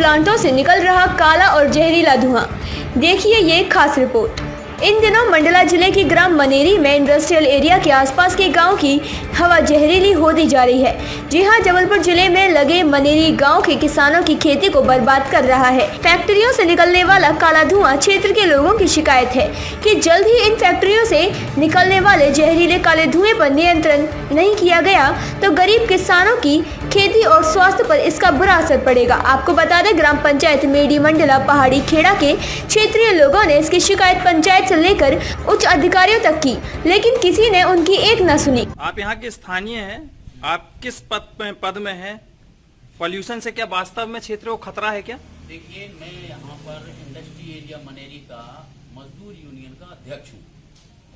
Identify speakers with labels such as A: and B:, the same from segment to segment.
A: प्लांटों से निकल रहा काला और जहरीला धुआं। देखिए ये खास रिपोर्ट। इन दिनों मंडला जिले की ग्राम मनेरी में इंडस्ट्रियल एरिया के आसपास के गांव की हवा जहरीली होती जा रही है। जी हां, जबलपुर जिले में लगे मनेरी गांव के किसानों की खेती को बर्बाद कर रहा है। फैक्ट्रियों से निकलने वाला काला धुआं क्षेत्र के लोगों की शिकायत है कि जल्द ही इन फैक्ट्रियों से निकलने वाले जहरीले काले धुएं पर नियंत्रण नहीं किया गया तो गरीब किसानों की खेती और स्वास्थ्य पर इसका बुरा असर पड़ेगा। आपको बता दें, ग्राम पंचायत मेडी मंडला पहाड़ी खेड़ा के क्षेत्रीय लोगों ने इसकी शिकायत पंचायत से लेकर उच्च अधिकारियों तक की, लेकिन किसी ने उनकी एक न सुनी।
B: आप यहाँ के स्थानीय हैं, आप किस पद में हैं? पॉल्यूशन से क्या वास्तव में क्षेत्र को खतरा है क्या?
C: देखिए, मैं यहाँ पर इंडस्ट्री एरिया मनेरी का मजदूर यूनियन का अध्यक्ष हूँ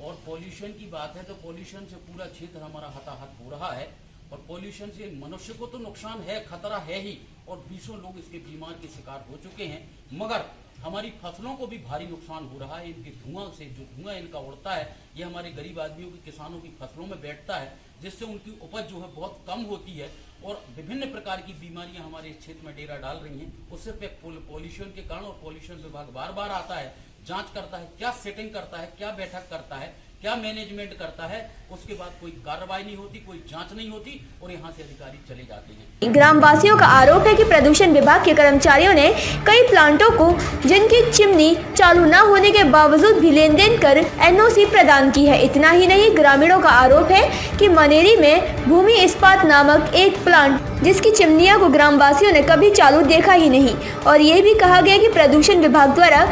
C: और पॉल्यूशन की बात है तो पॉल्यूशन से पूरा क्षेत्र हमारा हताहत हो रहा है और पॉल्यूशन से मनुष्य को तो नुकसान है, खतरा है ही और 20 लोग इसके बीमार के शिकार हो चुके हैं, मगर हमारी फसलों को भी भारी नुकसान हो रहा है। इनके धुआं से जो धुआं इनका उड़ता है ये हमारे गरीब आदमियों की, किसानों की फसलों में बैठता है, जिससे उनकी उपज जो है बहुत कम होती है और विभिन्न प्रकार की बीमारियां हमारे इस क्षेत्र में डेरा डाल रही हैं। उससे पॉल्यूशन के कारण और पॉल्यूशन विभाग बार बार आता है, जांच करता है, क्या सेटिंग करता है, क्या बैठक करता है, क्या मैनेजमेंट करता है, उसके बाद कोई कार्रवाई नहीं होती, कोई जांच नहीं होती और यहाँ से अधिकारी चले जाते हैं।
A: ग्रामवासियों का आरोप है कि प्रदूषण विभाग के कर्मचारियों ने कई प्लांटों को जिनकी चिमनी चालू न होने के बावजूद भी लेन देन कर एनओसी प्रदान की है। इतना ही नहीं, ग्रामीणों का आरोप है कि मनेरी में भूमि इस्पात नामक एक प्लांट जिसकी चिमनियों को ग्रामवासियों ने कभी चालू देखा ही नहीं और ये भी कहा गया कि प्रदूषण विभाग द्वारा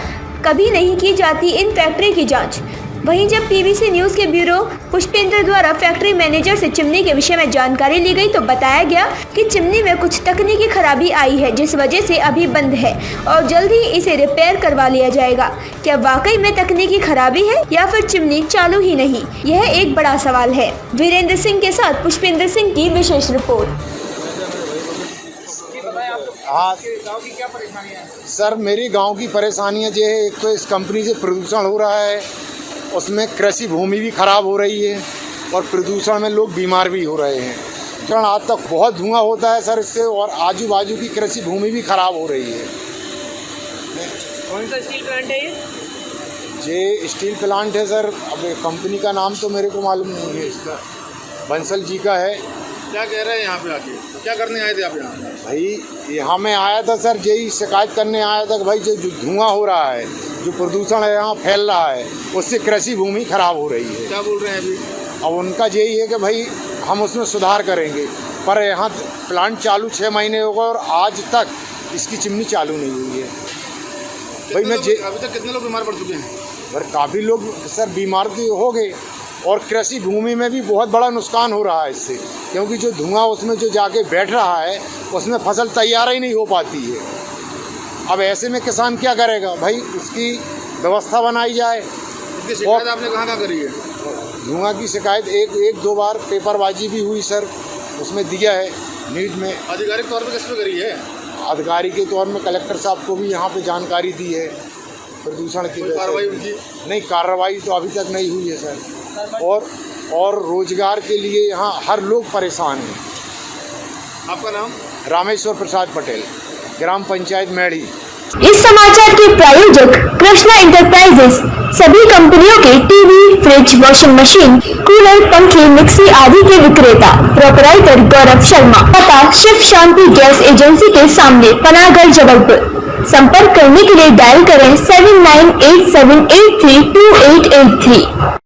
A: कभी नहीं की जाती इन फैक्ट्री की जाँच। वहीं जब पीबीसी न्यूज़ के ब्यूरो पुष्पेंद्र द्वारा फैक्ट्री मैनेजर से चिमनी के विषय में जानकारी ली गई तो बताया गया कि चिमनी में कुछ तकनीकी खराबी आई है जिस वजह से अभी बंद है और जल्द ही इसे रिपेयर करवा लिया जाएगा। क्या वाकई में तकनीकी खराबी है या फिर चिमनी चालू ही नहीं, यह एक बड़ा सवाल है। वीरेंद्र सिंह के साथ पुष्पेंद्र सिंह की विशेष रिपोर्ट।
D: हाँ सर, मेरी गांव की परेशानियाँ जो है, एक तो इस कंपनी से प्रदूषण हो रहा है, उसमें कृषि भूमि भी खराब हो रही है और प्रदूषण में लोग बीमार भी हो रहे हैं। कारण आज तक बहुत धुआं होता है सर इससे और आजू बाजू की कृषि भूमि भी खराब हो रही है।
E: कौन सा स्टील प्लांट है
D: ये स्टील प्लांट है सर, अब कंपनी का नाम तो मेरे को मालूम नहीं है, इसका बंसल जी का है।
F: क्या कह रहे हैं यहाँ पे आके, क्या करने आए थे आप यहाँ?
D: भाई यहाँ मैं आया था सर, यही शिकायत करने आया था कि भाई जो धुआं हो रहा है, जो प्रदूषण है यहाँ फैल रहा है, उससे कृषि भूमि खराब हो रही है।
F: क्या बोल रहे हैं अभी?
D: अब उनका यही है कि भाई हम उसमें सुधार करेंगे, पर यहाँ प्लांट चालू 6 महीने हो गए और आज तक इसकी चिमनी चालू नहीं हुई है। भाई मैं
F: अभी तक कितने लोग बीमार पड़ चुके हैं?
D: पर काफ़ी लोग सर बीमार तो हो गए और कृषि भूमि में भी बहुत बड़ा नुकसान हो रहा है इससे, क्योंकि जो धुआं उसमें जो जाके बैठ रहा है उसमें फसल तैयार ही नहीं हो पाती है। अब ऐसे में किसान क्या करेगा? भाई उसकी व्यवस्था बनाई जाए।
F: इसकी शिकायत आपने कहाँ करी है?
D: धुआं की शिकायत एक दो बार पेपरबाजी भी हुई सर, उसमें दिया है न्यूज़ में।
F: आधिकारिक तौर पर किस पे करी है?
D: अधिकारी के तौर में कलेक्टर साहब को भी यहाँ पे जानकारी दी है प्रदूषण की।
F: कार्रवाई उनकी
D: नहीं, कार्रवाई तो अभी तक नहीं हुई है सर। और रोजगार के लिए यहाँ हर लोग परेशान हैं।
F: आपका नाम?
D: रामेश्वर प्रसाद पटेल, ग्राम पंचायत मेडी।
A: इस समाचार के प्रायोजक कृष्णा इंटरप्राइजेस सभी कंपनियों के TV, fridge, washing machine, cooler, पंखे, मिक्सी आदि के विक्रेता। प्रोपराइटर गौरव शर्मा। पता शिव शांति गैस एजेंसी के सामने, पनागढ़, जबलपुर। संपर्क करने के लिए डायल करें 7987832883।